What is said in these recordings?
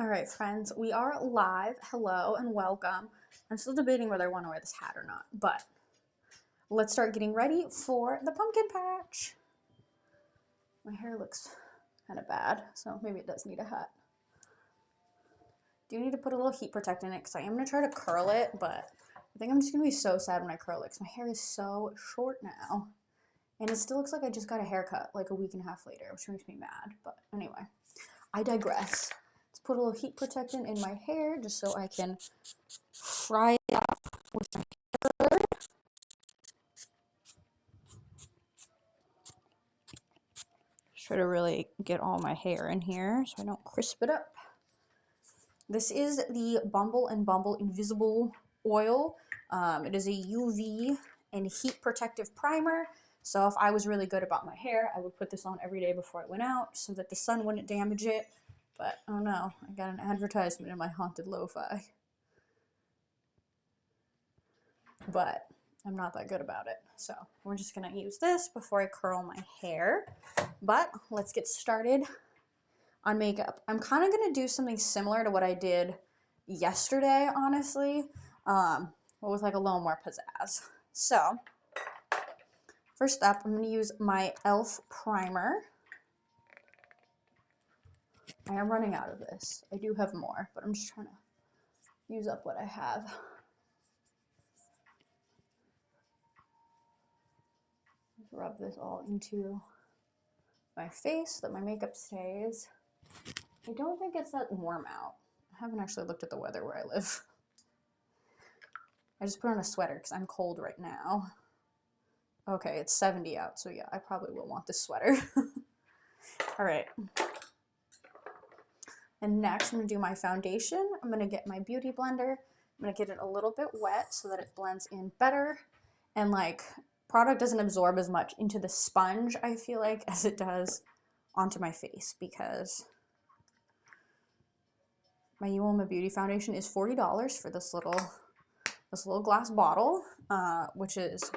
All right, friends, we are live. Hello and welcome. I'm still debating whether I want to wear this hat or not, but let's start getting ready for the pumpkin patch. My hair looks kind of bad, so maybe it does need a hat. Do need to put a little heat protectant in it because I am going to try to curl it, but I think I'm just going to be so sad when I curl it because my hair is so short now. And it still looks like I just got a haircut like a week and a half later, which makes me mad. But anyway, I digress. Let's put a little heat protectant in my hair just so I can fry it up with my hair. Try to really get all my hair in here so I don't crisp it up. This is the Bumble and Bumble Invisible Oil. It is a UV and heat protective primer. So if I was really good about my hair, I would put this on every day before I went out so that the sun wouldn't damage it. But, oh no, I got an advertisement in my Haunted Lo-Fi. But I'm not that good about it. So we're just going to use this before I curl my hair. But let's get started on makeup. I'm kind of going to do something similar to what I did yesterday, honestly, but with like a little more pizzazz. So first up, I'm going to use my e.l.f. primer. I am running out of this. I do have more, but I'm just trying to use up what I have. Just rub this all into my face so that my makeup stays. I don't think it's that warm out. I haven't actually looked at the weather where I live. I just put on a sweater because I'm cold right now. Okay, it's 70 out, so yeah, I probably will want this sweater. All right. And next, I'm going to do my foundation. I'm going to get my beauty blender. I'm going to get it a little bit wet so that it blends in better. And like, product doesn't absorb as much into the sponge, I feel like, as it does onto my face, because my Uoma Beauty Foundation is $40 for this little glass bottle, which is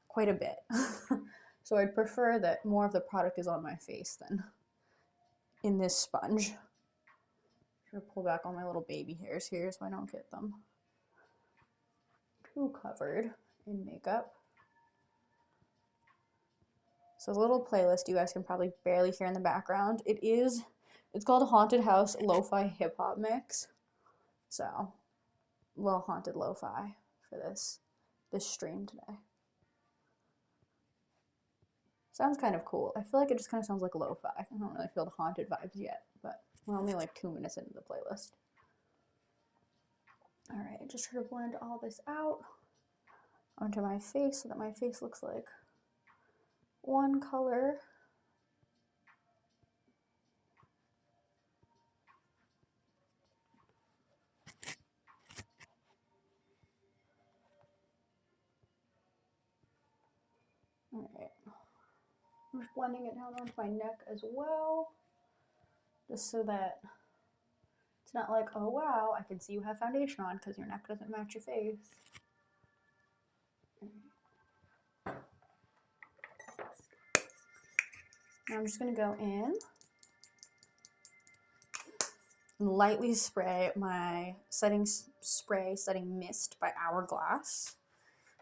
quite a bit. So I'd prefer that more of the product is on my face than in this sponge. I'm gonna pull back all my little baby hairs here so I don't get them too covered in makeup. So a little playlist you guys can probably barely hear in the background. It's called Haunted House Lo-Fi Hip Hop Mix. So, a little haunted lo-fi for this stream today. Sounds kind of cool. I feel like it just kind of sounds like lo-fi. I don't really feel the haunted vibes yet, but we're only like 2 minutes into the playlist. All right, just try to blend all this out onto my face so that my face looks like one color. All right, I'm just blending it down onto my neck as well, just so that it's not like, oh wow, I can see you have foundation on because your neck doesn't match your face. Now I'm just going to go in and lightly spray my setting mist by Hourglass.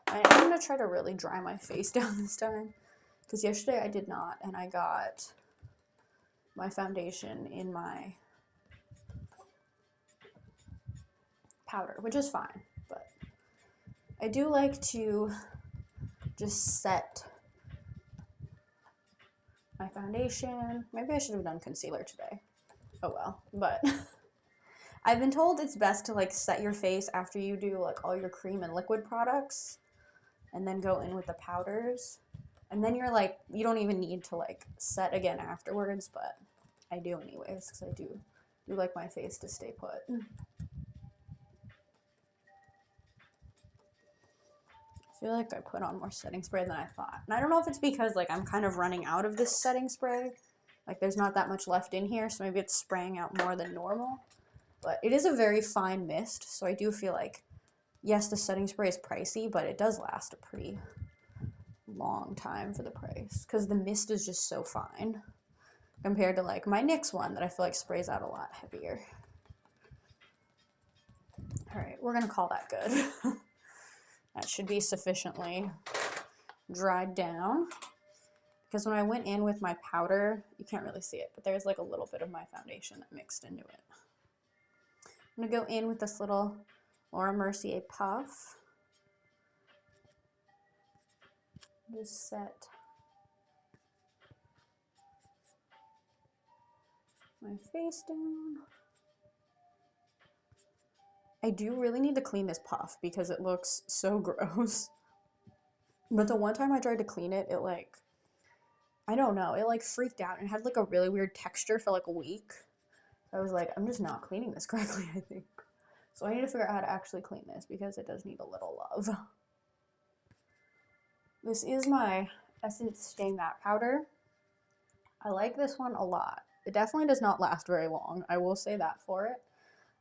I'm going to try to really dry my face down this time because yesterday I did not, and I got my foundation in my powder, which is fine, but I do like to just set my foundation. Maybe I should have done concealer today. Oh well, but I've been told it's best to like set your face after you do like all your cream and liquid products and then go in with the powders. And then you're like, you don't even need to like set again afterwards, but I do anyways because I do like my face to stay put. I feel like I put on more setting spray than I thought. And I don't know if it's because like I'm kind of running out of this setting spray. Like there's not that much left in here, so maybe it's spraying out more than normal. But it is a very fine mist, so I do feel like, yes, the setting spray is pricey, but it does last a pretty long time for the price because the mist is just so fine compared to like my NYX one that I feel like sprays out a lot heavier. All right, we're gonna call that good. That should be sufficiently dried down. Because when I went in with my powder, you can't really see it, but there's like a little bit of my foundation that mixed into it. I'm gonna go in with this little Laura Mercier puff. Just set my face down. I do really need to clean this puff because it looks so gross. But the one time I tried to clean it, it like, I don't know, it like freaked out and had like a really weird texture for like a week. So I was like, I'm just not cleaning this correctly, I think. So I need to figure out how to actually clean this because it does need a little love. This is my Essence Stay Matte Powder. I like this one a lot. It definitely does not last very long. I will say that for it.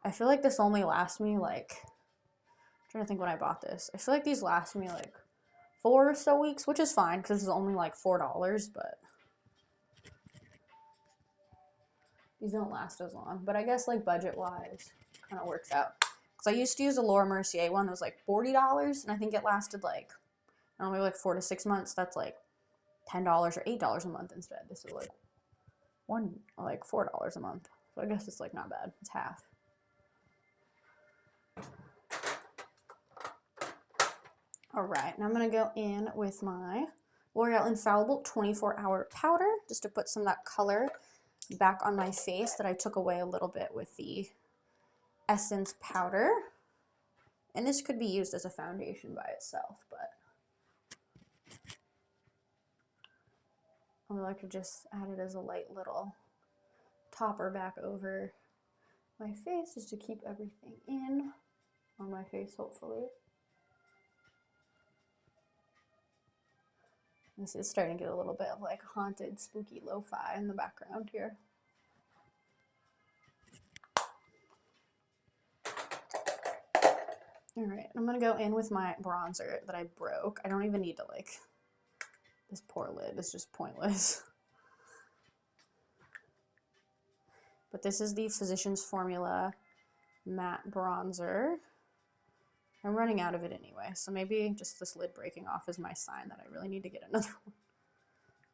I feel like this only lasts me like, I'm trying to think when I bought this. I feel like these last me like 4 or so weeks, which is fine because this is only like $4, but these don't last as long. But I guess like budget wise, kind of works out. Because I used to use a Laura Mercier one that was like $40, and I think it lasted like, I don't know, maybe like 4 to 6 months. That's like $10 or $8 a month instead. This is like $4 a month. So I guess it's like not bad. It's half. All right, now I'm gonna go in with my L'Oreal Infallible 24-hour powder just to put some of that color back on my face that I took away a little bit with the Essence powder. And this could be used as a foundation by itself, but I would like to just add it as a light little topper back over my face just to keep everything in on my face, hopefully. This is starting to get a little bit of like haunted, spooky lo-fi in the background here. All right, I'm gonna go in with my bronzer that I broke. I don't even need to like, this poor lid is just pointless. But this is the Physicians Formula Matte Bronzer. I'm running out of it anyway, so maybe just this lid breaking off is my sign that I really need to get another one.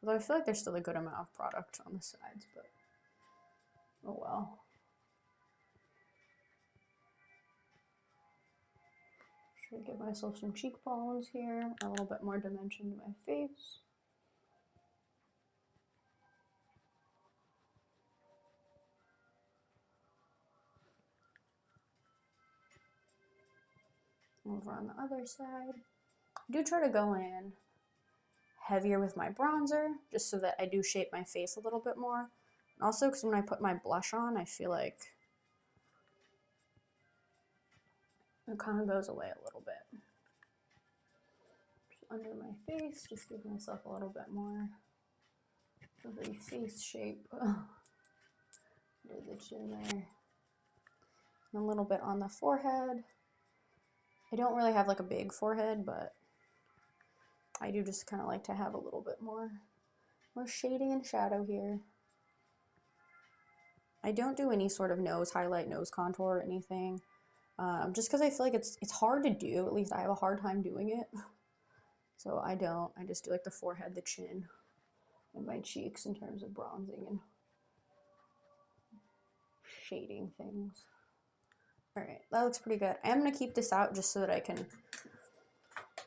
Although I feel like there's still a good amount of product on the sides, but oh well. Should give myself some cheekbones here, a little bit more dimension to my face. Over on the other side. I do try to go in heavier with my bronzer, just so that I do shape my face a little bit more. And also because when I put my blush on, I feel like it kind of goes away a little bit. Just under my face, just give myself a little bit more of a face shape. There's the chin there. And a little bit on the forehead. I don't really have like a big forehead, but I do just kind of like to have a little bit more shading and shadow here. I don't do any sort of nose highlight, nose contour or anything, just because I feel like it's hard to do. At least I have a hard time doing it. So I don't. I just do like the forehead, the chin, and my cheeks in terms of bronzing and shading things. All right, that looks pretty good. I am going to keep this out just so that I can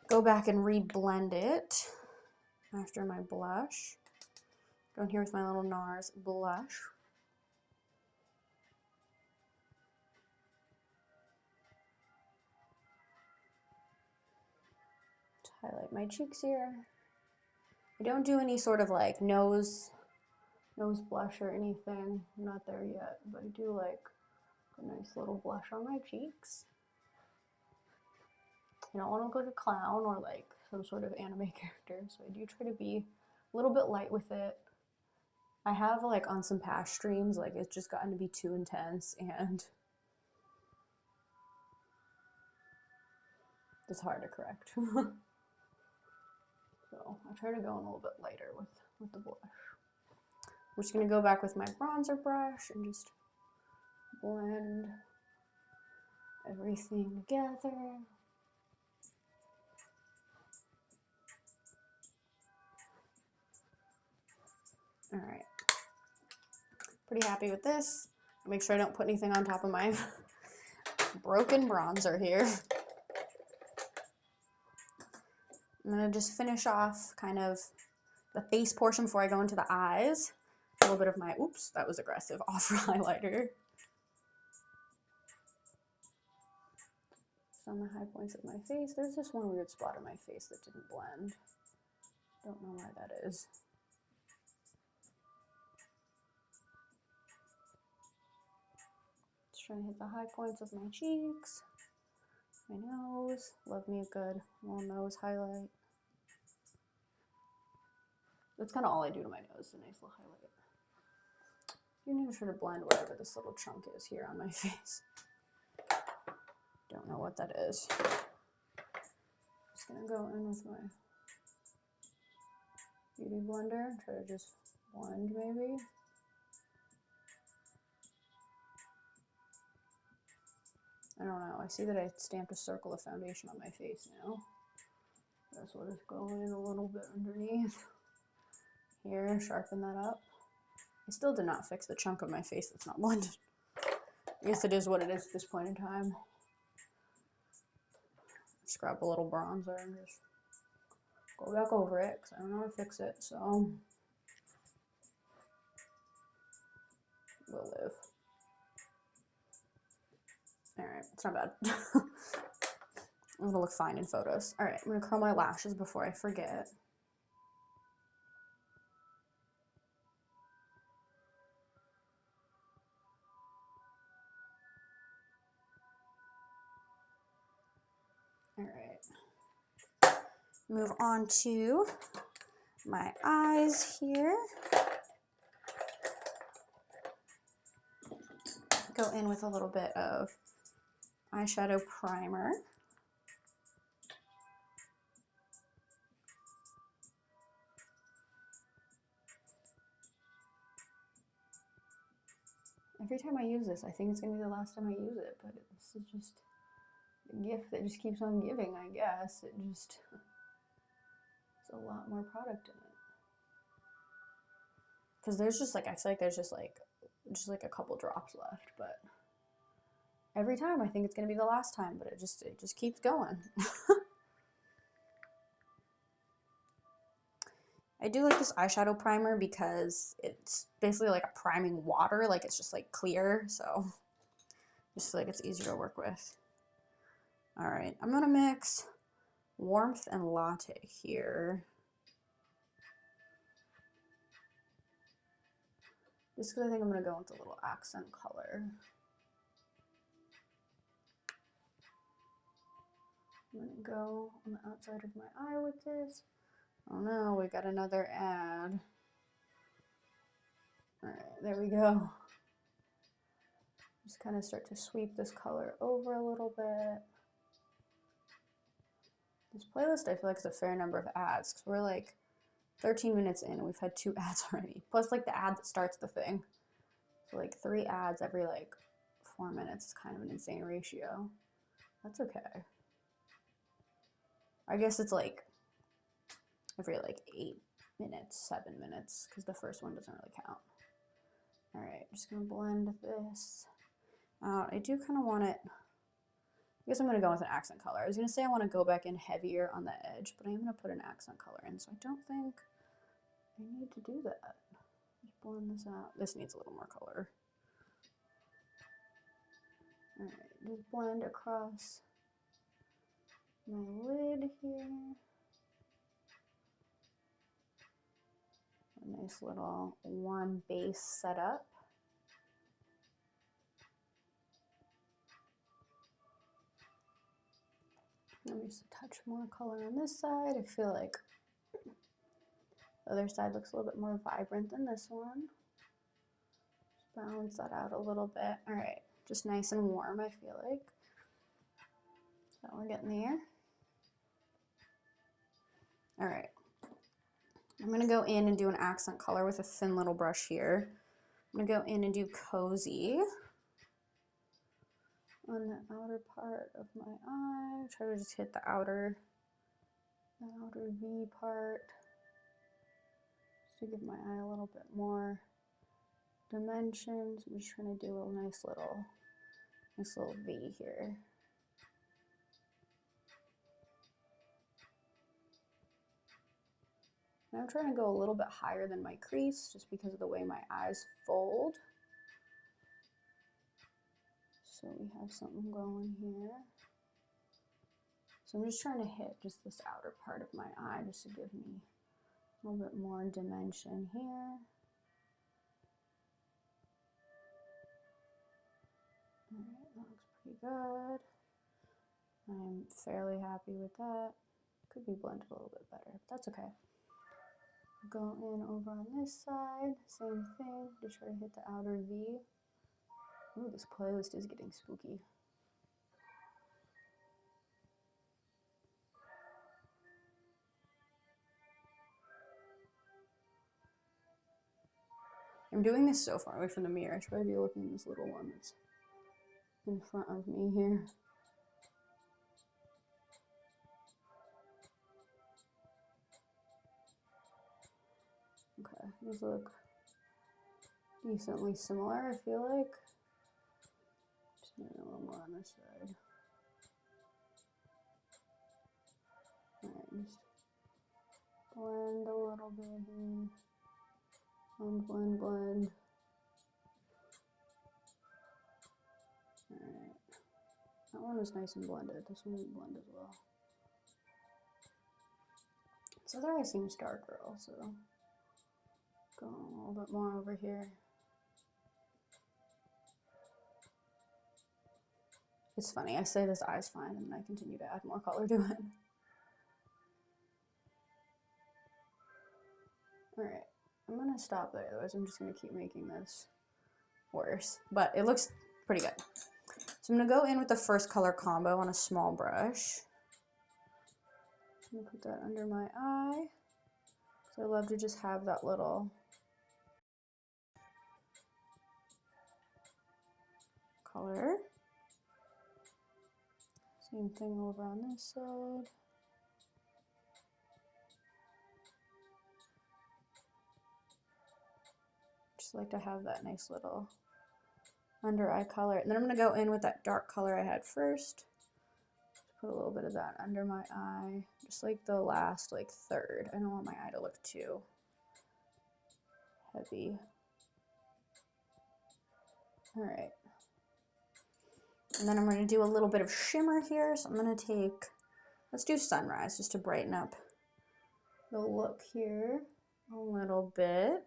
go back and re-blend it after my blush. Go in here with my little NARS blush. To highlight my cheeks here. I don't do any sort of like nose blush or anything. I'm not there yet, but I do like a nice little blush on my cheeks. I don't want to look like a clown or like some sort of anime character, so I do try to be a little bit light with it. I have like on some past streams, like it's just gotten to be too intense and it's hard to correct. So I try to go in a little bit lighter with the blush. I'm just going to go back with my bronzer brush and just blend everything together. All right, pretty happy with this. Make sure I don't put anything on top of my broken bronzer here. I'm gonna just finish off kind of the face portion before I go into the eyes. A little bit of my, oops, that was aggressive, Ofra highlighter. On the high points of my face. There's just one weird spot on my face that didn't blend. Don't know why that is. Just trying to hit the high points of my cheeks, my nose. Love me a good little nose highlight. That's kind of all I do to my nose, a nice little highlight. You need to try to blend whatever this little chunk is here on my face. Don't know what that is. Just gonna go in with my beauty blender, try to just blend maybe. I don't know, I see that I stamped a circle of foundation on my face now. That's what is going a little bit underneath. Here, sharpen that up. I still did not fix the chunk of my face that's not blended. I guess it is what it is at this point in time. Just grab a little bronzer and just go back over it because I don't know how to fix it, so we'll live. Alright, it's not bad. I'm gonna look fine in photos. Alright, I'm gonna curl my lashes before I forget. Alright. Move on to my eyes here. Go in with a little bit of eyeshadow primer. Every time I use this, I think it's going to be the last time I use it, but this is just a gift that just keeps on giving, I guess. It's a lot more product in it. Because there's just like, I feel like there's just like a couple drops left, but every time I think it's going to be the last time, but it just keeps going. I do like this eyeshadow primer because it's basically like a priming water, like it's just like clear, so just feel like it's easier to work with. Alright, I'm going to mix Warmth and Latte here. Just because I think I'm going to go with a little accent color. I'm going to go on the outside of my eye with this. Oh no, we got another ad. Alright, there we go. Just kind of start to sweep this color over a little bit. This playlist I feel like is a fair number of ads because we're like 13 minutes in and we've had 2 ads already. Plus like the ad that starts the thing. So like 3 ads every like 4 minutes is kind of an insane ratio. That's okay. I guess it's like every like 8 minutes, 7 minutes, because the first one doesn't really count. Alright, just gonna blend this out. I do kind of want it, I guess I'm gonna go with an accent color. I was gonna say I want to go back in heavier on the edge, but I am gonna put an accent color in, so I don't think I need to do that. Just blend this out. This needs a little more color. Alright, just blend across my lid here. A nice little warm base setup. Let me just touch more color on this side. I feel like the other side looks a little bit more vibrant than this one. Just balance that out a little bit. All right, just nice and warm, I feel like. So we're getting there. All right. I'm going to go in and do an accent color with a thin little brush here. I'm going to go in and do Cozy. on the outer part of my eye. Try to just hit the outer V part, just to give my eye a little bit more dimensions. I'm just trying to do a nice little V here. And I'm trying to go a little bit higher than my crease just because of the way my eyes fold. So we have something going here. So I'm just trying to hit just this outer part of my eye just to give me a little bit more dimension here. Alright, that looks pretty good. I'm fairly happy with that. Could be blended a little bit better, but that's okay. Go in over on this side, same thing, just try to hit the outer V. Ooh, this playlist is getting spooky. I'm doing this so far away from the mirror. I should probably be looking at this little one that's in front of me here. Okay, these look decently similar, I feel like. Just maybe a little more on this side. Alright, just blend a little bit here. Blend. Alright. That one was nice and blended. This one didn't blend as well. This other eye seems darker also. Go a little bit more over here. It's funny, I say this eye's fine and then I continue to add more color to it. Alright, I'm gonna stop there, otherwise I'm just gonna keep making this worse. But it looks pretty good. So I'm gonna go in with the first color combo on a small brush. I'm gonna put that under my eye. So I love to just have that little color. Same thing over on this side. Just like to have that nice little under eye color. And then I'm going to go in with that dark color I had first. Put a little bit of that under my eye. Just like the last third. I don't want my eye to look too heavy. Alright. And then I'm going to do a little bit of shimmer here. So I'm going to take, let's do Sunrise just to brighten up the look here a little bit.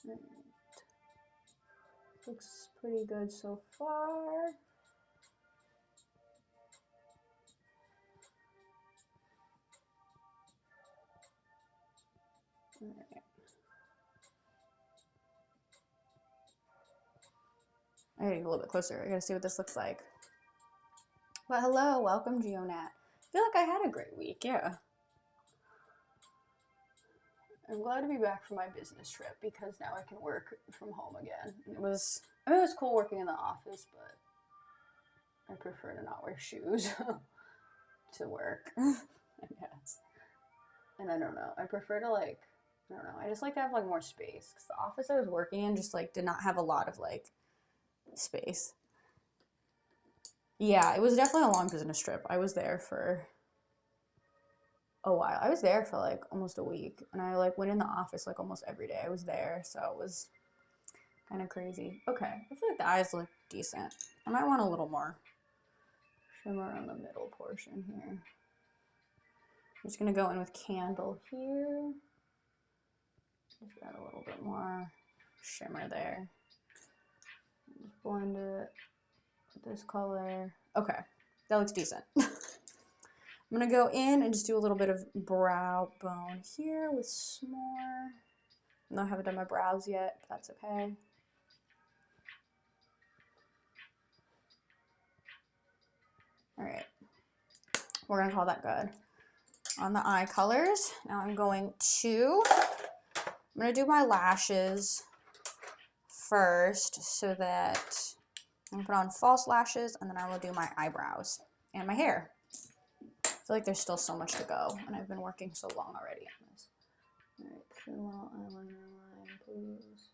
Right. Looks pretty good so far. Alright. I gotta get a little bit closer. I gotta see what this looks like. But hello, welcome Geonat. I feel like I had a great week, yeah. I'm glad to be back from my business trip because now I can work from home again. It was cool working in the office, but I prefer to not wear shoes to work, I guess. And I don't know, I prefer to I don't know, I just like to have more space because the office I was working in just did not have a lot of space. Yeah, it was definitely a long business trip. I was there for a while. I was there for almost a week, and I went in the office almost every day. I was there, so it was kind of crazy. Okay, I feel like the eyes look decent. I might want a little more shimmer on the middle portion here. I'm just gonna go in with Candle here. Just add a little bit more shimmer there. Just blend it with this color. Okay, that looks decent. I'm gonna go in and just do a little bit of brow bone here with s'more. I haven't done my brows yet, but that's okay. All right, we're gonna call that good. On the eye colors, now I'm going to I'm going to do my lashes first so that I'm going to put on false lashes, and then I will do my eyebrows and my hair. I feel like there's still so much to go, and I've been working so long already on this. All right, thin little eyeliner line, please.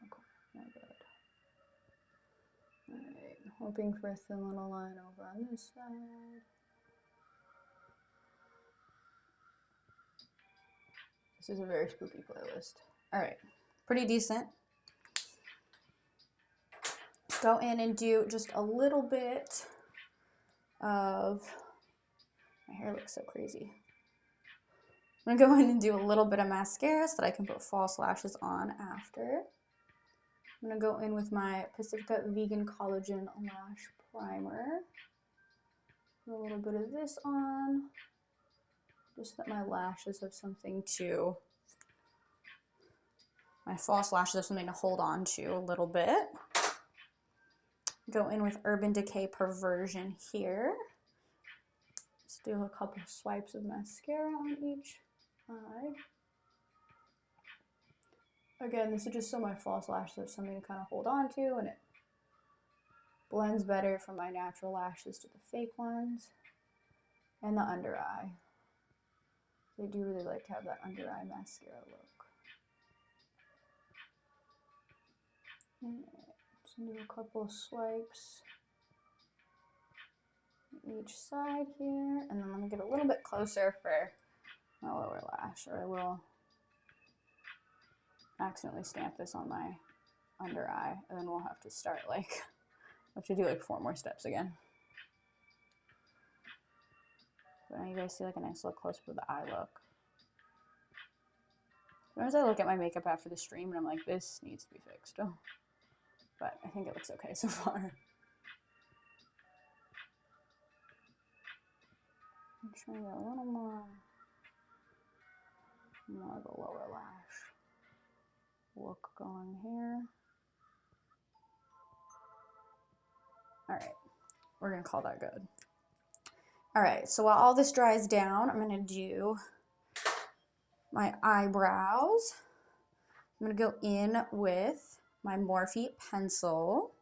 Okay, very good. All right, hoping for a thin little line over on this side. This is a very spooky playlist. All right, pretty decent. Go in and do just a little bit of, my hair looks so crazy. I'm gonna go in and do a little bit of mascara so that I can put false lashes on after. I'm gonna go in with my Pacifica Vegan Collagen Lash Primer. Put a little bit of this on, just so that my lashes have something to, my false lashes have something to hold on to a little bit. Go in with Urban Decay Perversion here. Let's do a couple of swipes of mascara on each eye. Again, this is just so my false lashes have something to kind of hold on to, and it blends better from my natural lashes to the fake ones. And the under eye. They do really like to have that under eye mascara look. Alright, just do a couple of swipes on each side here, and then let me get a little bit closer for my lower lash, or I will accidentally stamp this on my under eye, and then we'll have to start like, I have to do like 4 more steps again. But now you guys see like a nice little close up of the eye look. Sometimes I look at my makeup after the stream and I'm like, this needs to be fixed. Oh. But I think it looks okay so far. I'm trying to get a little more of a lower lash look going here. Alright, we're going to call that good. Alright, so while all this dries down, I'm going to do my eyebrows. I'm going to go in with my Morphe pencil,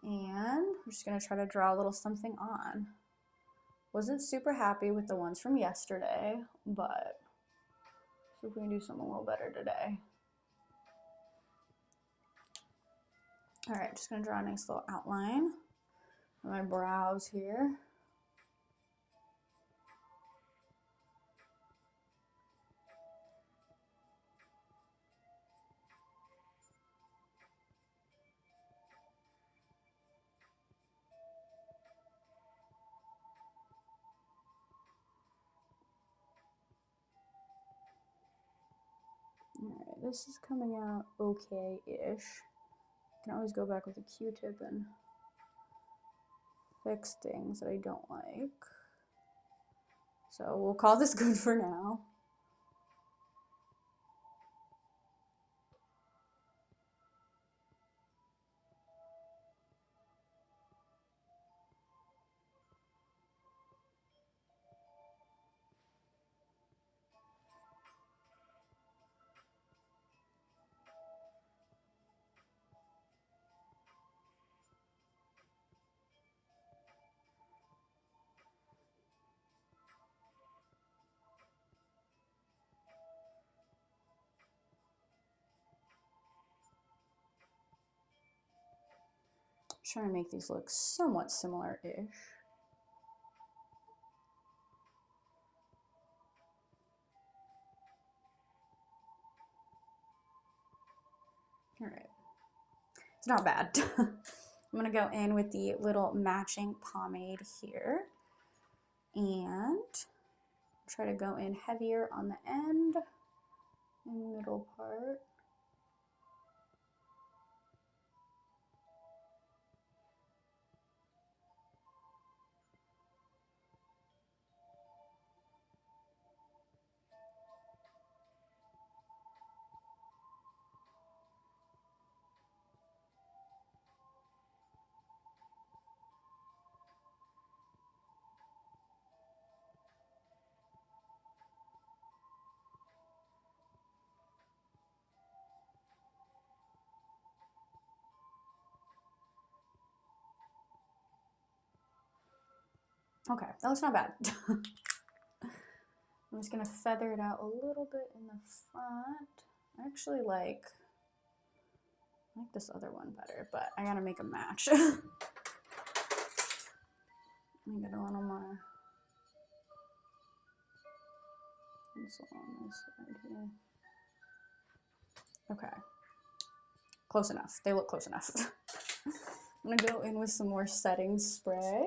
and I'm just going to try to draw a little something on. Wasn't super happy with the ones from yesterday, but see if we can do something a little better today. Alright, just going to draw a nice little outline on my brows here. Alright, this is coming out okay-ish. I can always go back with a Q-tip and fix things that I don't like. So we'll call this good for now. Trying to make these look somewhat similar-ish. Alright, it's not bad. I'm going to go in with the little matching pomade here and try to go in heavier on the end and middle part. Okay, that looks not bad. I'm just gonna feather it out a little bit in the front. I actually like this other one better, but I gotta make a match. Let me get a little more pencil on this side here. Okay, close enough. They look close enough. I'm gonna go in with some more setting spray.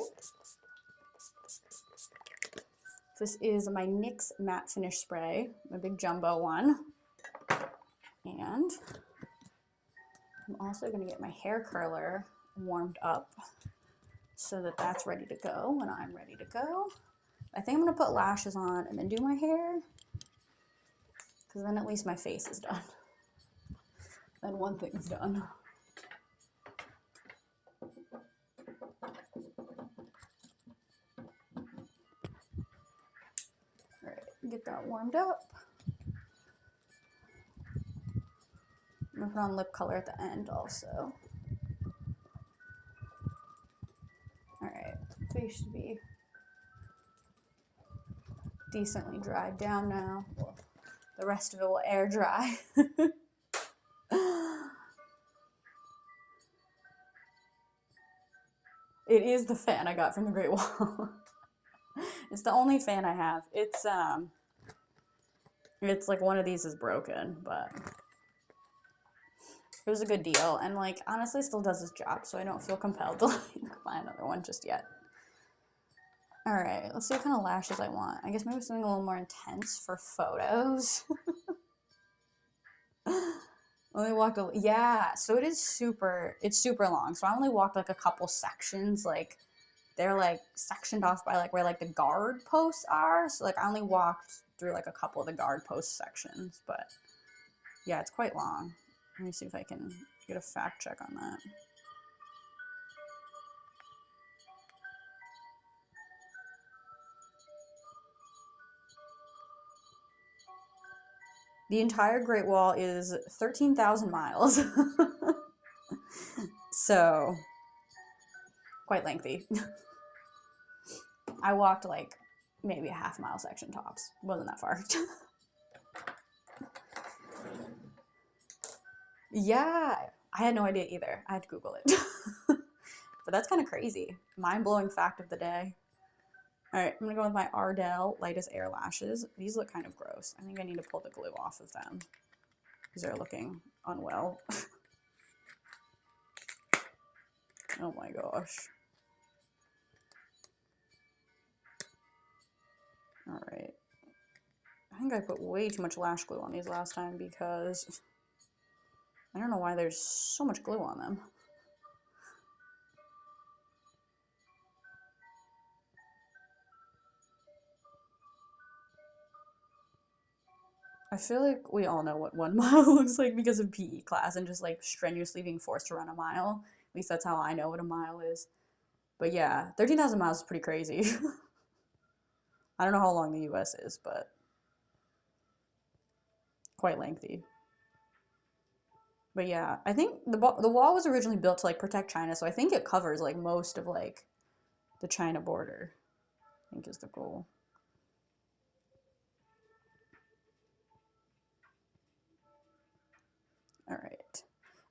This is my NYX Matte Finish Spray, my big jumbo one. And I'm also gonna get my hair curler warmed up so that that's ready to go when I'm ready to go. I think I'm gonna put lashes on and then do my hair, because then at least my face is done. Then one thing's done. All right, get that warmed up. I'm gonna put on lip color at the end also. All right, face should be decently dried down now. Well, the rest of it will air dry. It is the fan I got from the Great Wall. It's the only fan I have. It's like one of these is broken, but it was a good deal, and like honestly still does its job, so I don't feel compelled to like buy another one just yet. All right, let's see what kind of lashes I want. I guess maybe something a little more intense for photos. Only walked a, yeah, so it's super long. So I only walked like a couple sections, like they're like sectioned off by like where like the guard posts are. So like I only walked through like a couple of the guard post sections, but yeah, it's quite long. Let me see if I can get a fact check on that. The entire Great Wall is 13,000 miles. So, quite lengthy. I walked like maybe a half-mile section tops. Wasn't that far. Yeah, I had no idea either. I had to Google it. But that's kind of crazy. Mind-blowing fact of the day. All right, I'm gonna go with my Ardell Lightest Air Lashes. These look kind of gross. I think I need to pull the glue off of them because they're looking unwell. Oh my gosh. All right. I think I put way too much lash glue on these last time because I don't know why there's so much glue on them. I feel like we all know what 1 mile looks like because of PE class and just like strenuously being forced to run a mile. At least that's how I know what a mile is. But yeah, 13,000 miles is pretty crazy. I don't know how long the US is, but quite lengthy. But yeah, I think the wall was originally built to like protect China, so I think it covers like most of like the China border. I think is the goal. All right,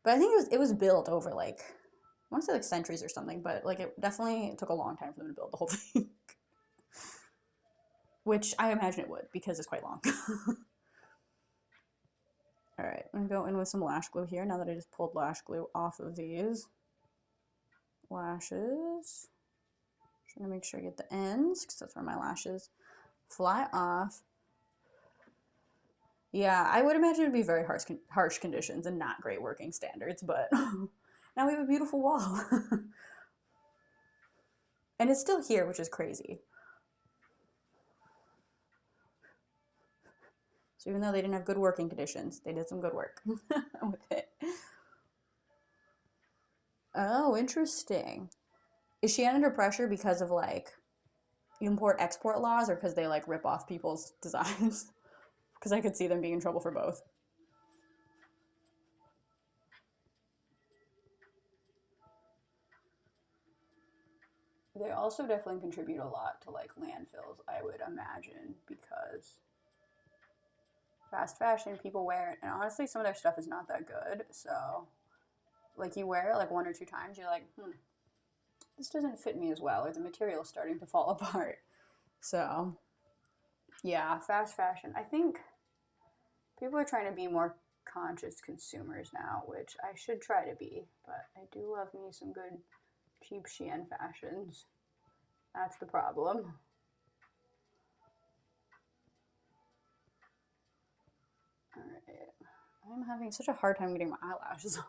but I think it was built over like I want to say like centuries or something, but like it definitely took a long time for them to build the whole thing. Which I imagine it would because it's quite long. All right, I'm gonna go in with some lash glue here now that I just pulled lash glue off of these lashes. I'm gonna make sure I get the ends because that's where my lashes fly off. Yeah, I would imagine it'd be very harsh conditions and not great working standards, but now we have a beautiful wall. And it's still here, which is crazy. So even though they didn't have good working conditions, they did some good work with it. Oh, interesting. Is she under pressure because of like import-export laws or because they like rip off people's designs? Because I could see them being in trouble for both. They also definitely contribute a lot to like landfills, I would imagine, because fast fashion, people wear it, and honestly, some of their stuff is not that good. So, like, you wear it like one or two times, you're like, this doesn't fit me as well, or the material's starting to fall apart. So, yeah, fast fashion. I think people are trying to be more conscious consumers now, which I should try to be, but I do love me some good cheap Shein fashions. That's the problem. Alright. I'm having such a hard time getting my eyelashes on.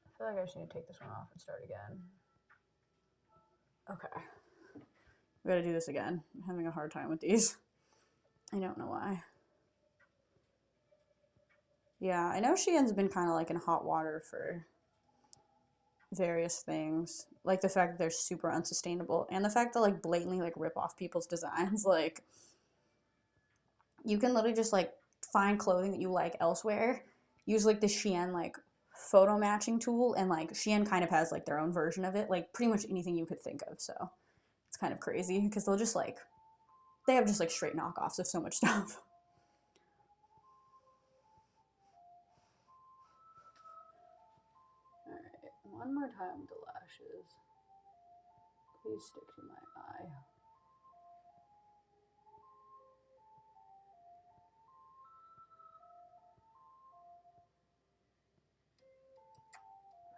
I feel like I just need to take this one off and start again. Okay. We gotta do this again. I'm having a hard time with these. I don't know why. Yeah, I know Shein's been kind of like in hot water for various things. Like the fact that they're super unsustainable and the fact that like blatantly like rip off people's designs. Like you can literally just like find clothing that you like elsewhere, use like the Shein like photo matching tool, and like Shein kind of has like their own version of it, like pretty much anything you could think of. So it's kind of crazy because they'll just like they have just like straight knockoffs of so much stuff. Alright, one more time with the lashes. Please stick to my eye.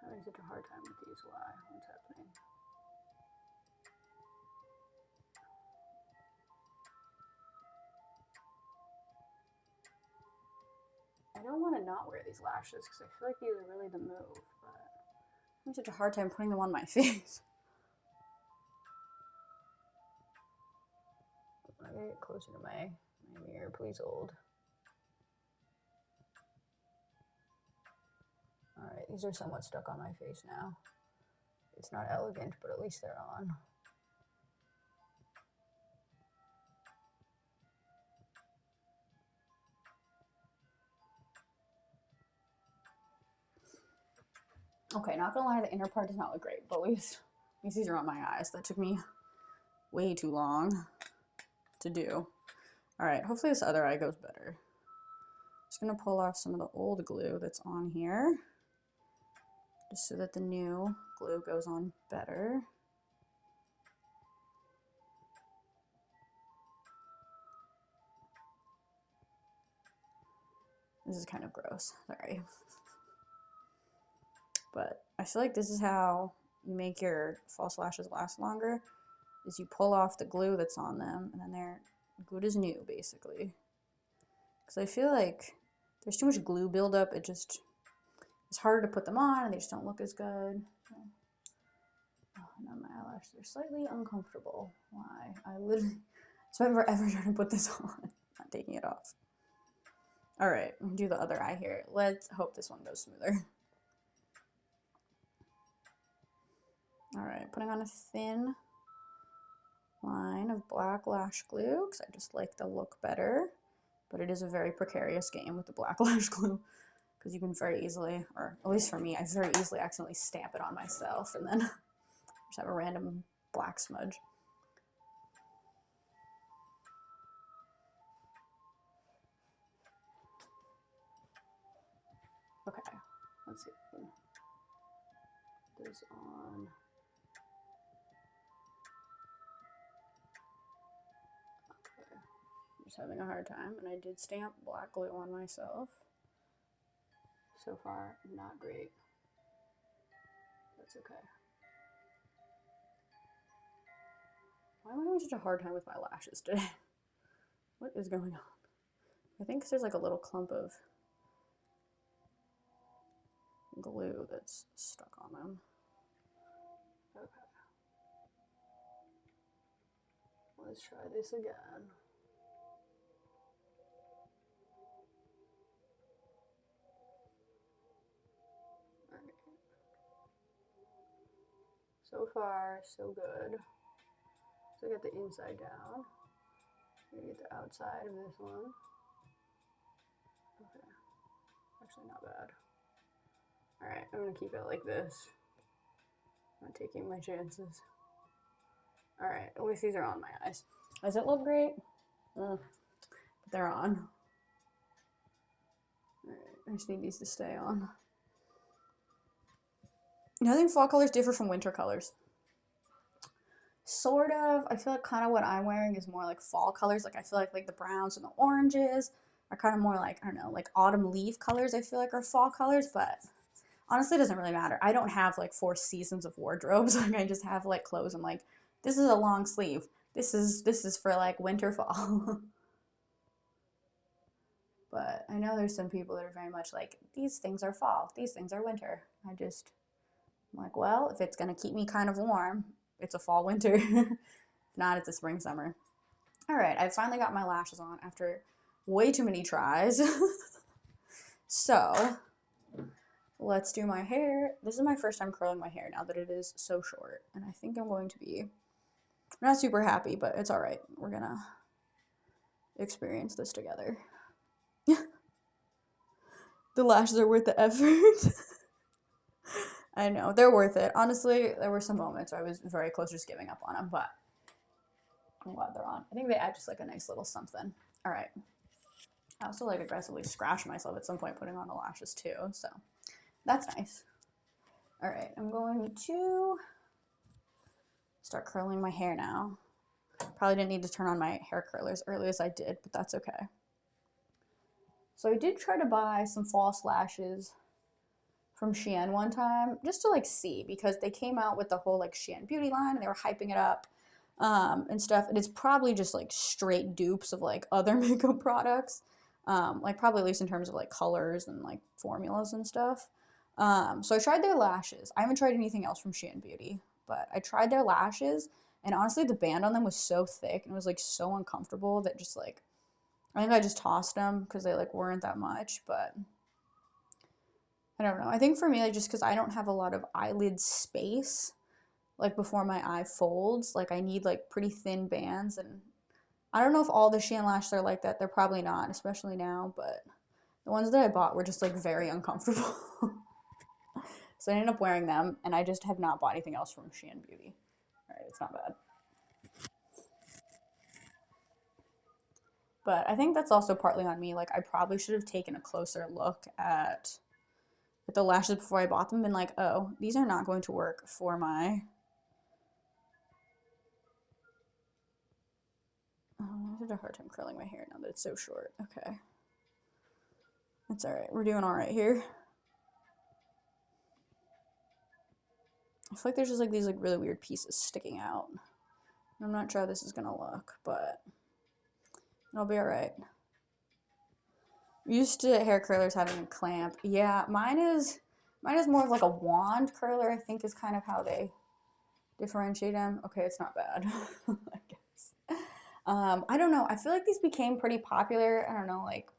I'm having such a hard time with these. Why? What's happening? I don't want to not wear these lashes because I feel like these are really the move, but I'm having such a hard time putting them on my face. I gotta get closer to my mirror, please hold. Alright, these are somewhat stuck on my face now. It's not elegant, but at least they're on. Okay, not gonna lie, the inner part does not look great, but at least these are on my eyes. That took me way too long to do. Alright, hopefully this other eye goes better. Just gonna pull off some of the old glue that's on here, just so that the new glue goes on better. This is kind of gross, sorry. But I feel like this is how you make your false lashes last longer, is you pull off the glue that's on them, and then they're good as new, basically. Because I feel like there's too much glue buildup, it's harder to put them on, and they just don't look as good. So, now my eyelashes are slightly uncomfortable. Why? I literally, so I'm forever trying to put this on, not taking it off. Alright, do the other eye here. Let's hope this one goes smoother. Alright, putting on a thin line of black lash glue because I just like the look better. But it is a very precarious game with the black lash glue because you can very easily, or at least for me, I very easily accidentally stamp it on myself and then just have a random black smudge. Okay, let's see. Put this on. Okay, I'm just having a hard time, and I did stamp black glue on myself. So far, not great. That's okay. Why am I having such a hard time with my lashes today? What is going on? I think there's like a little clump of glue that's stuck on them. Okay. Let's try this again. So far, so good. So get the inside down. I'm gonna get the outside of this one. Okay. Actually not bad. Alright, I'm gonna keep it like this. I'm taking my chances. Alright, at least these are on my eyes. Does it look great? But they're on. Alright, I just need these to stay on. I think fall colors differ from winter colors. Sort of. I feel like kind of what I'm wearing is more like fall colors. Like I feel like the browns and the oranges are kind of more like, I don't know, like autumn leaf colors I feel like are fall colors, but honestly it doesn't really matter. I don't have like 4 seasons of wardrobes. Like I just have like clothes. I'm like, this is a long sleeve. This is for like winter, fall. But I know there's some people that are very much like, these things are fall, these things are winter. I'm like, well, if it's gonna keep me kind of warm, it's a fall winter. If not, it's a spring summer. All right, I finally got my lashes on after way too many tries. So let's do my hair. This is my first time curling my hair now that it is so short, and I think I'm going to be, I'm not super happy, but it's all right. We're gonna experience this together. The lashes are worth the effort. I know, they're worth it. Honestly, there were some moments where I was very close to just giving up on them, but I'm glad they're on. I think they add just like a nice little something. All right. I also like aggressively scratch myself at some point putting on the lashes too, so that's nice. All right, I'm going to start curling my hair now. Probably didn't need to turn on my hair curler as early as I did, but that's okay. So I did try to buy some false lashes from Shein one time just to like see, because they came out with the whole like Shein beauty line and they were hyping it up and stuff, and it's probably just like straight dupes of like other makeup products, like probably at least in terms of like colors and like formulas and stuff. So I tried their lashes. I haven't tried anything else from Shein Beauty, but I tried their lashes, and honestly the band on them was so thick and it was like so uncomfortable that just like, I think I just tossed them because they like weren't that much. But I don't know. I think for me, like just because I don't have a lot of eyelid space, like before my eye folds, like I need like pretty thin bands, and I don't know if all the Shein lashes are like that. They're probably not, especially now, but the ones that I bought were just like very uncomfortable. So I ended up wearing them, and I just have not bought anything else from Shein Beauty. All right, it's not bad. But I think that's also partly on me. Like I probably should have taken a closer look at the lashes before I bought them, been like, oh, these are not going to work for my I had a hard time curling my hair now that it's so short. Okay. It's alright. We're doing alright here. I feel like there's just like these like really weird pieces sticking out. I'm not sure how this is gonna look, but it'll be alright. Used to hair curlers having a clamp. Yeah, mine is more of like a wand curler, I think is kind of how they differentiate them. Okay, it's not bad. I guess. I don't know. I feel like these became pretty popular. I don't know, like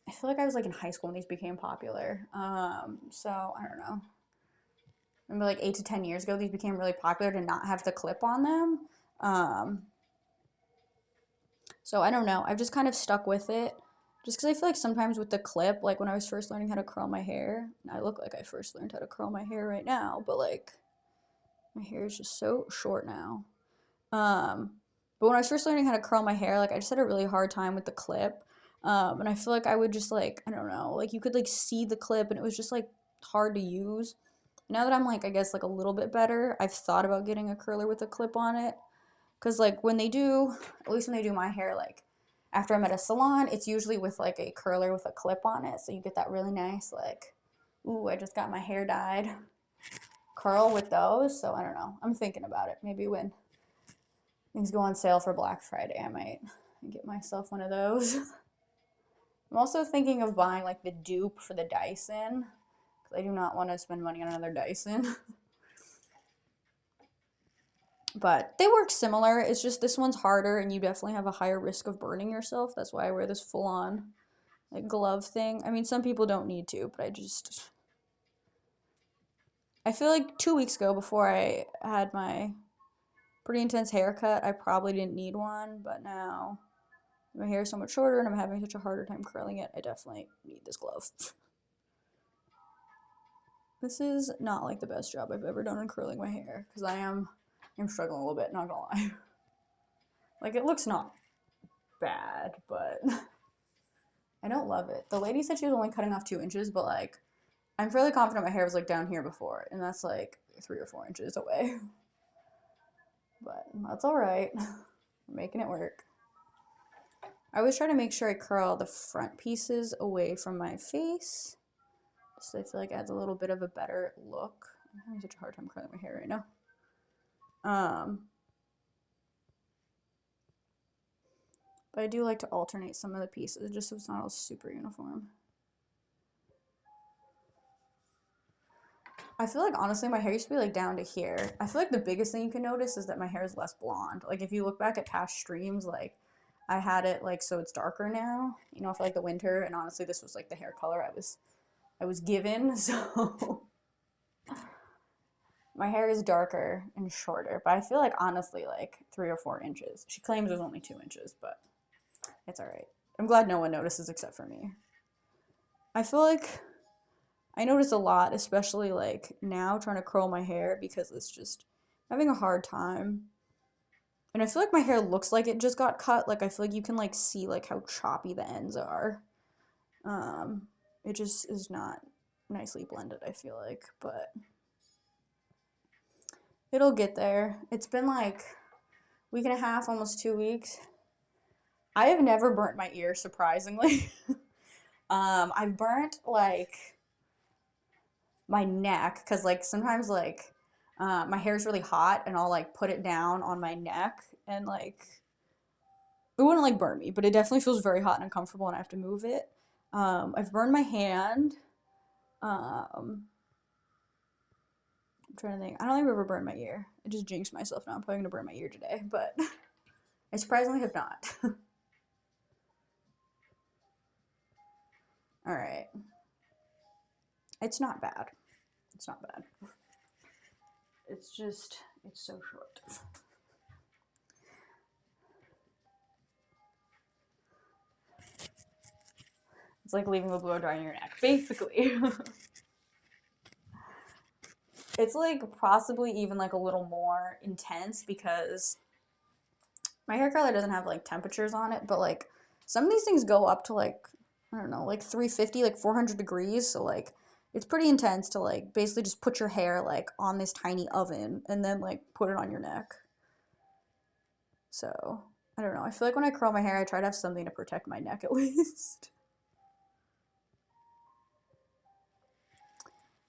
I feel like I was like in high school when these became popular. So I don't know. Maybe like 8 to 10 years ago, these became really popular to not have the clip on them. So I don't know. I've just kind of stuck with it. Just because I feel like sometimes with the clip, like when I was first learning how to curl my hair, and I look like I first learned how to curl my hair right now, but like my hair is just so short now. But when I was first learning how to curl my hair, like I just had a really hard time with the clip. And I feel like I would just like, I don't know, like you could like see the clip and it was just like hard to use. Now that I'm like, I guess like a little bit better, I've thought about getting a curler with a clip on it. Cause like when they do, at least when they do my hair, like after I'm at a salon, it's usually with like a curler with a clip on it. So you get that really nice, like, ooh, I just got my hair dyed curl with those. So I don't know. I'm thinking about it. Maybe when things go on sale for Black Friday, I might get myself one of those. I'm also thinking of buying like the dupe for the Dyson, because I do not want to spend money on another Dyson. But they work similar. It's just this one's harder and you definitely have a higher risk of burning yourself. That's why I wear this full-on like glove thing. I mean, some people don't need to, but I feel like 2 weeks ago before I had my pretty intense haircut. I probably didn't need one, but now my hair is so much shorter and I'm having such a harder time curling it, I definitely need this glove. This is not like the best job I've ever done on curling my hair, because I'm struggling a little bit, not gonna lie. Like, it looks not bad, but I don't love it. The lady said she was only cutting off 2 inches, but like, I'm fairly confident my hair was like down here before, and that's like 3 or 4 inches away. But that's alright. I'm making it work. I always try to make sure I curl the front pieces away from my face, so I feel like it adds a little bit of a better look. I'm having such a hard time curling my hair right now. But I do like to alternate some of the pieces just so it's not all super uniform. I feel like, honestly, my hair used to be like down to here. I feel like the biggest thing you can notice is that my hair is less blonde. Like, if you look back at past streams, like, I had it like so it's darker now, you know, for like the winter, and honestly this was like the hair color I was given, so my hair is darker and shorter, but I feel like honestly like 3 or 4 inches. She claims it was only 2 inches, but it's alright. I'm glad no one notices except for me. I feel like I notice a lot, especially like now trying to curl my hair, because it's just having a hard time. And I feel like my hair looks like it just got cut. Like, I feel like you can like see like how choppy the ends are. It just is not nicely blended, I feel like, but it'll get there. It's been like a week and a half, almost 2 weeks. I have never burnt my ear, surprisingly. I've burnt like my neck, because like sometimes like my hair is really hot and I'll like put it down on my neck, and like it wouldn't like burn me, but it definitely feels very hot and uncomfortable and I have to move it. I've burned my hand. I'm trying to think. I don't think I've ever burned my ear. I just jinxed myself now. I'm probably gonna burn my ear today, but I surprisingly have not. Alright. It's not bad. It's not bad. It's just, it's so short. It's like leaving the blow dry in your neck, basically. It's like possibly even like a little more intense, because my hair color doesn't have like temperatures on it, but like some of these things go up to like, I don't know, like 350, like 400 degrees. So like it's pretty intense to like basically just put your hair like on this tiny oven and then like put it on your neck. So I don't know. I feel like when I curl my hair, I try to have something to protect my neck at least.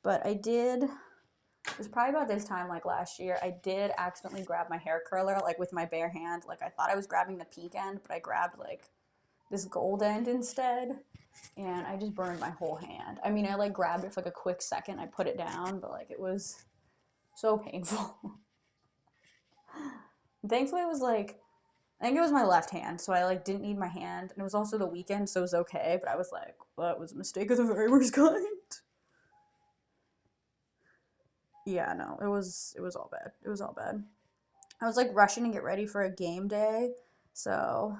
But I did, it was probably about this time like last year, I did accidentally grab my hair curler like with my bare hand. Like, I thought I was grabbing the pink end, but I grabbed like this gold end instead, and I just burned my whole hand. I mean, I like grabbed it for like a quick second, I put it down, but like it was so painful. Thankfully it was like, I think it was my left hand, so I like didn't need my hand, and it was also the weekend, so it was okay, but I was like, well, that was a mistake of the very worst kind. Yeah, no, it was all bad. It was all bad. I was like rushing to get ready for a game day, so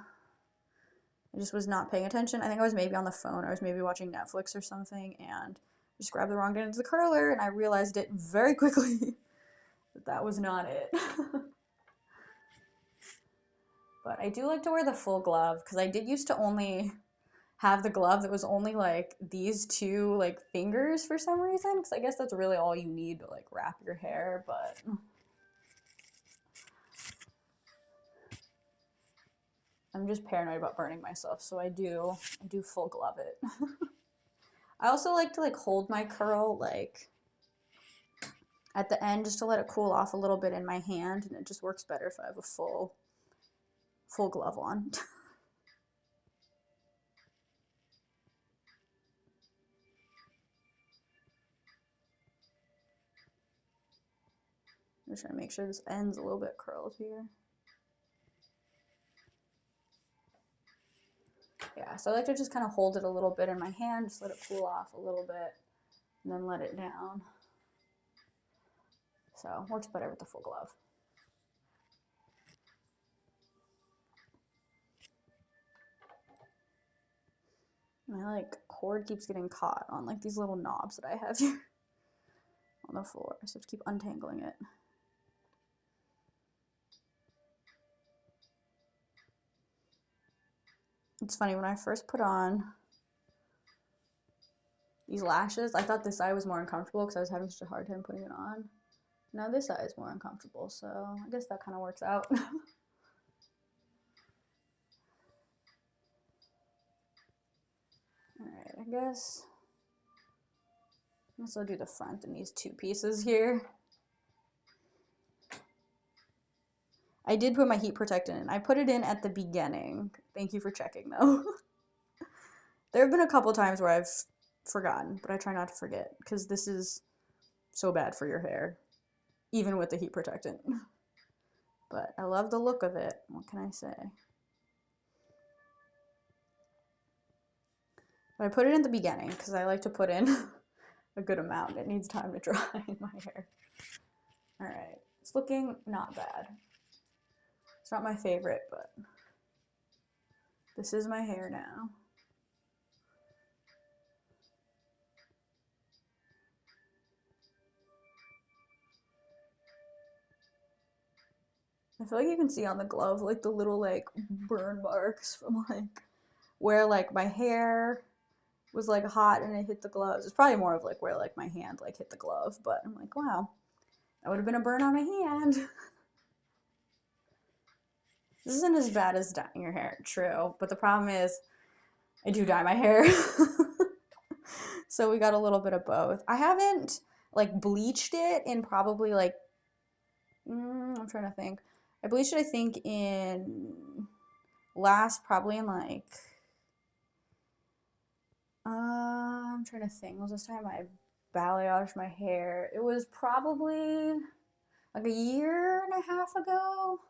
I just was not paying attention. I think I was maybe on the phone. I was maybe watching Netflix or something, and just grabbed the wrong end of the curler, and I realized it very quickly that that was not it. But I do like to wear the full glove, because I did used to only have the glove that was only like these two like fingers for some reason, because I guess that's really all you need to like wrap your hair, but I'm just paranoid about burning myself, so I do full glove it. I also like to like hold my curl like at the end just to let it cool off a little bit in my hand, and it just works better if I have a full glove on. I'm just trying to make sure this end's a little bit curled here. Yeah, so I like to just kind of hold it a little bit in my hand, just let it cool off a little bit, and then let it down. So, works better with the full glove. My like cord keeps getting caught on like these little knobs that I have here on the floor, so I have to keep untangling it. It's funny, when I first put on these lashes, I thought this side was more uncomfortable because I was having such a hard time putting it on. Now this side is more uncomfortable, so I guess that kind of works out. Alright, I guess I'll do the front in these two pieces here. I did put my heat protectant in. I put it in at the beginning. Thank you for checking, though. There have been a couple times where I've forgotten, but I try not to forget because this is so bad for your hair, even with the heat protectant. But I love the look of it. What can I say? But I put it in the beginning because I like to put in a good amount. It needs time to dry in my hair. Alright, it's looking not bad. It's not my favorite, but this is my hair now. I feel like you can see on the glove like the little like burn marks from like where like my hair was like hot and it hit the gloves. It's probably more of like where like my hand like hit the glove, but I'm like, wow, that would have been a burn on my hand. This isn't as bad as dyeing your hair, true, but the problem is I do dye my hair. So we got a little bit of both. I haven't like bleached it in probably like I'm trying to think. I bleached it I think in probably in like I'm trying to think. Was this time I balayaged my hair? It was probably like a year and a half ago.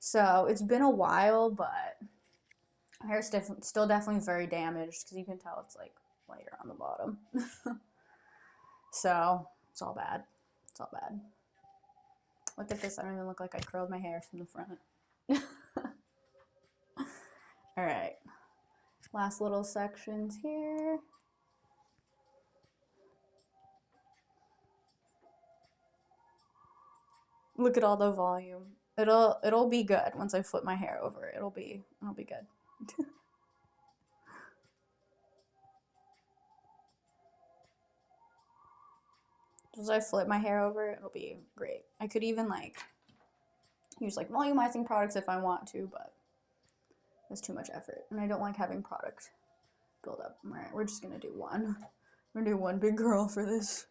So it's been a while, but my hair's still definitely very damaged because you can tell it's like lighter on the bottom. So it's all bad. It's all bad. Look at this. I don't even look like I curled my hair from the front. All right. Last little sections here. Look at all the volume. It'll be good once I flip my hair over. It'll be good. As I flip my hair over, it'll be great. I could even like use like volumizing products if I want to, but it's too much effort, and I don't like having product build up. All right, we're just gonna do one. We're gonna do one big curl for this.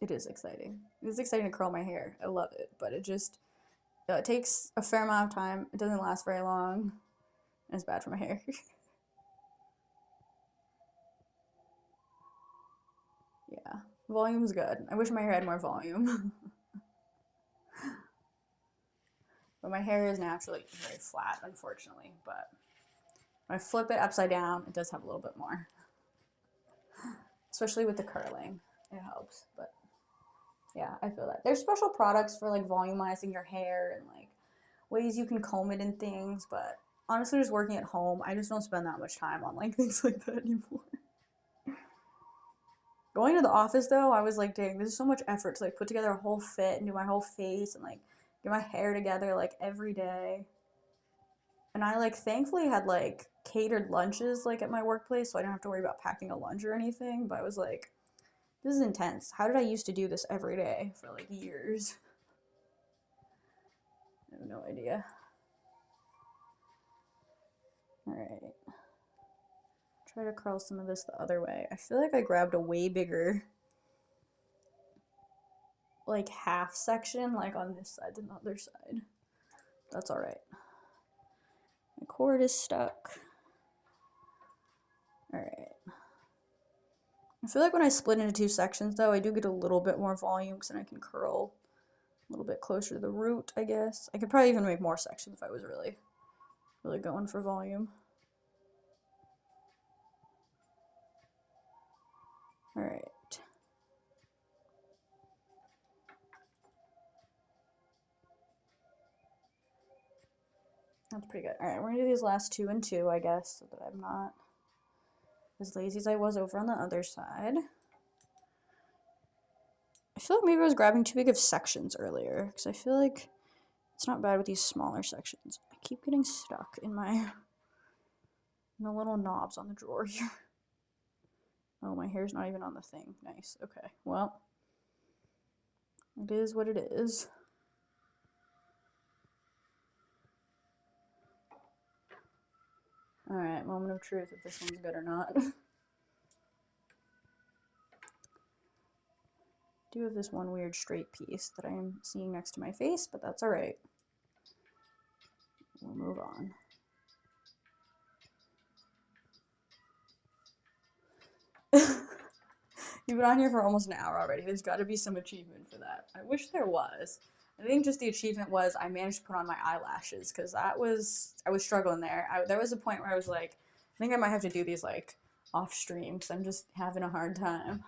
It is exciting. It's exciting to curl my hair. I love it, but it takes a fair amount of time. It doesn't last very long, and it's bad for my hair. Yeah, volume's good. I wish my hair had more volume. But my hair is naturally very flat, unfortunately. But when I flip it upside down, it does have a little bit more. Especially with the curling, it helps. But yeah, I feel that. There's special products for like volumizing your hair and like ways you can comb it and things, but honestly, just working at home, I just don't spend that much time on like things like that anymore. Going to the office though, I was like, dang, this is so much effort to like put together a whole fit and do my whole face and like get my hair together like every day. And I like thankfully had like catered lunches like at my workplace, so I didn't have to worry about packing a lunch or anything. But I was like, this is intense. How did I used to do this every day for like years? I have no idea. Alright. Try to curl some of this the other way. I feel like I grabbed a way bigger like half section like on this side than the other side. That's alright. My cord is stuck. Alright. I feel like when I split into two sections though, I do get a little bit more volume because then I can curl a little bit closer to the root, I guess. I could probably even make more sections if I was really going for volume. Alright. That's pretty good. Alright, we're gonna do these last 2 and 2, I guess, so that I'm not as lazy as I was over on the other side. I feel like maybe I was grabbing too big of sections earlier, because I feel like it's not bad with these smaller sections. I keep getting stuck in the little knobs on the drawer here. Oh, my hair's not even on the thing. Nice. Okay, well, it is what it is. Alright, moment of truth if this one's good or not. Do have this one weird straight piece that I'm seeing next to my face, but that's alright. We'll move on. You've been on here for almost an hour already. There's got to be some achievement for that. I wish there was. I think just the achievement was I managed to put on my eyelashes, because I was struggling there. There was a point where I was like, I think I might have to do these like off stream, because I'm just having a hard time.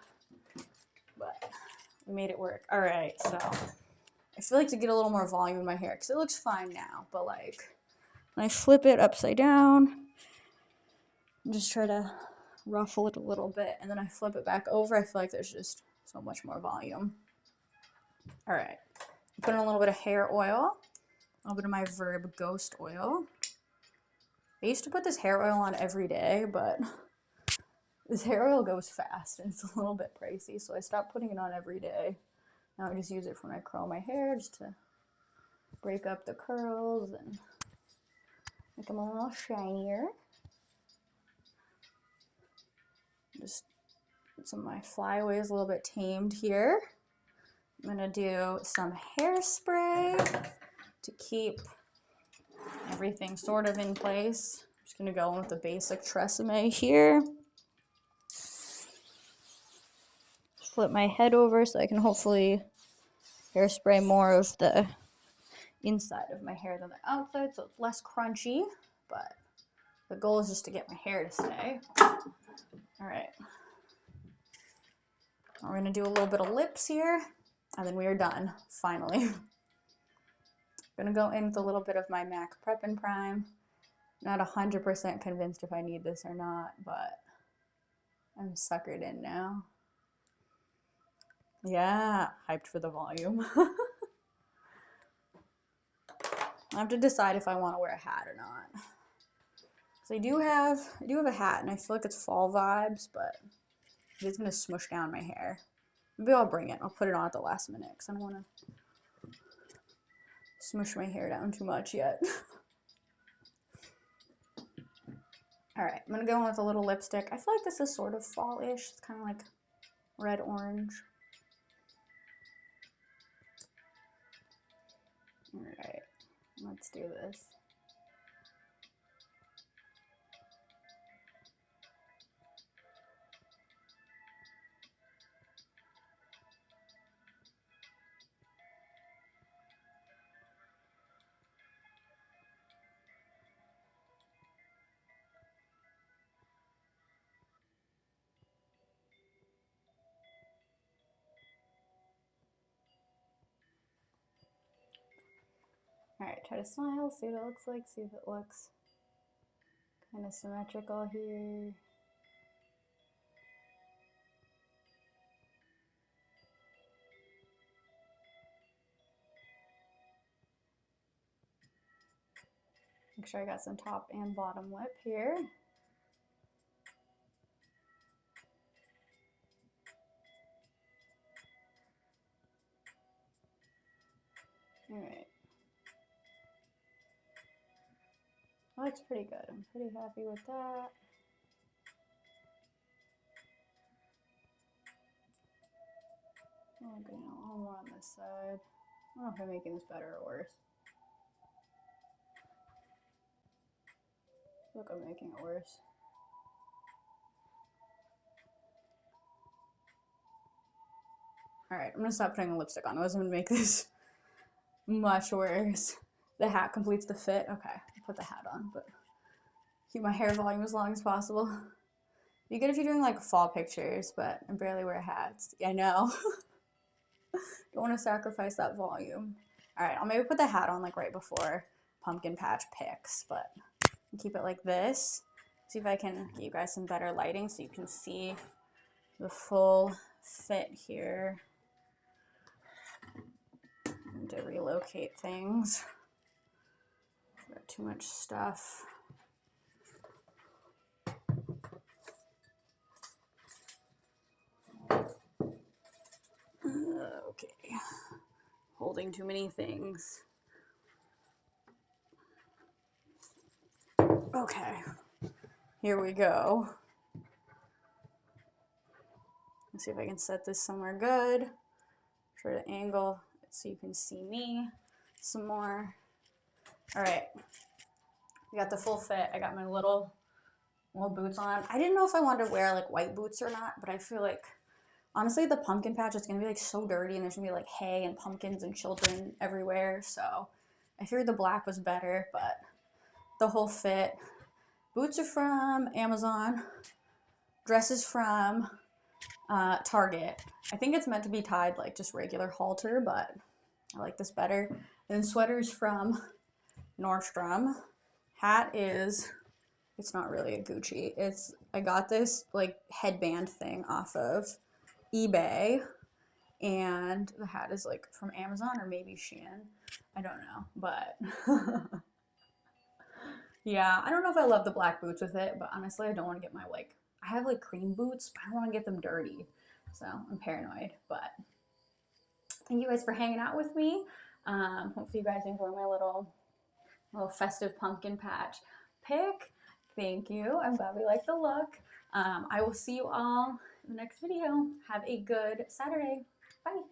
But we made it work. All right, so I feel like to get a little more volume in my hair, because it looks fine now, but like when I flip it upside down, just try to ruffle it a little bit, and then I flip it back over, I feel like there's just so much more volume. All right, put in a little bit of hair oil, a little bit of my Verb Ghost oil. I used to put this hair oil on every day, but this hair oil goes fast and it's a little bit pricey, so I stopped putting it on every day. Now I just use it when I curl my hair, just to break up the curls and make them a little shinier. Just some of my flyaways a little bit tamed here. I'm gonna do some hairspray to keep everything sort of in place. I'm just gonna go in with the basic Tresemme here. Flip my head over so I can hopefully hairspray more of the inside of my hair than the outside, so it's less crunchy, but the goal is just to get my hair to stay. All right. We're gonna do a little bit of lips here, and then we are done, finally. I'm gonna go in with a little bit of my MAC Prep and Prime. Not 100% convinced if I need this or not, but I'm suckered in now. Yeah, hyped for the volume. I have to decide if I want to wear a hat or not. So I do have a hat, and I feel like it's fall vibes, but it's gonna smush down my hair. Maybe I'll bring it. I'll put it on at the last minute because I don't want to smush my hair down too much yet. All right, I'm gonna go in with a little lipstick. I feel like this is sort of fall-ish. It's kind of like red orange. All right, let's do this. Alright, try to smile, see what it looks like, see if it looks kind of symmetrical here. Make sure I got some top and bottom lip here. Alright. That looks pretty good. I'm pretty happy with that. Oh, good. A little more on this side. I don't know if I'm making this better or worse. I feel like I'm making it worse. Alright, I'm gonna stop putting the lipstick on. I wasn't gonna make this much worse. The hat completes the fit. Okay, I'll put the hat on, but keep my hair volume as long as possible. Be good if you're doing like fall pictures, but I barely wear hats. I know. Don't want to sacrifice that volume. All right, I'll maybe put the hat on like right before pumpkin patch picks, but keep it like this. See if I can get you guys some better lighting so you can see the full fit here. I need to relocate things. Got too much stuff. Okay, holding too many things. Okay, here we go. Let's see if I can set this somewhere good. Try to angle it so you can see me some more. All right, we got the full fit. I got my little boots on. I didn't know if I wanted to wear like white boots or not, but I feel like honestly the pumpkin patch is gonna be like so dirty and there's gonna be like hay and pumpkins and children everywhere. So I figured the black was better, but the whole fit. Boots are from Amazon. Dresses from Target. I think it's meant to be tied like just regular halter, but I like this better. And then sweaters from Nordstrom. Hat is, it's not really a Gucci. I got this like headband thing off of eBay, and the hat is like from Amazon or maybe Shein. I don't know, but yeah, I don't know if I love the black boots with it, but honestly, I don't want to get my I have like cream boots, but I don't want to get them dirty. So I'm paranoid, but thank you guys for hanging out with me. Hopefully you guys enjoy my little festive pumpkin patch pick. Thank you. I'm glad we like the look. I will see you all in the next video. Have a good Saturday. Bye.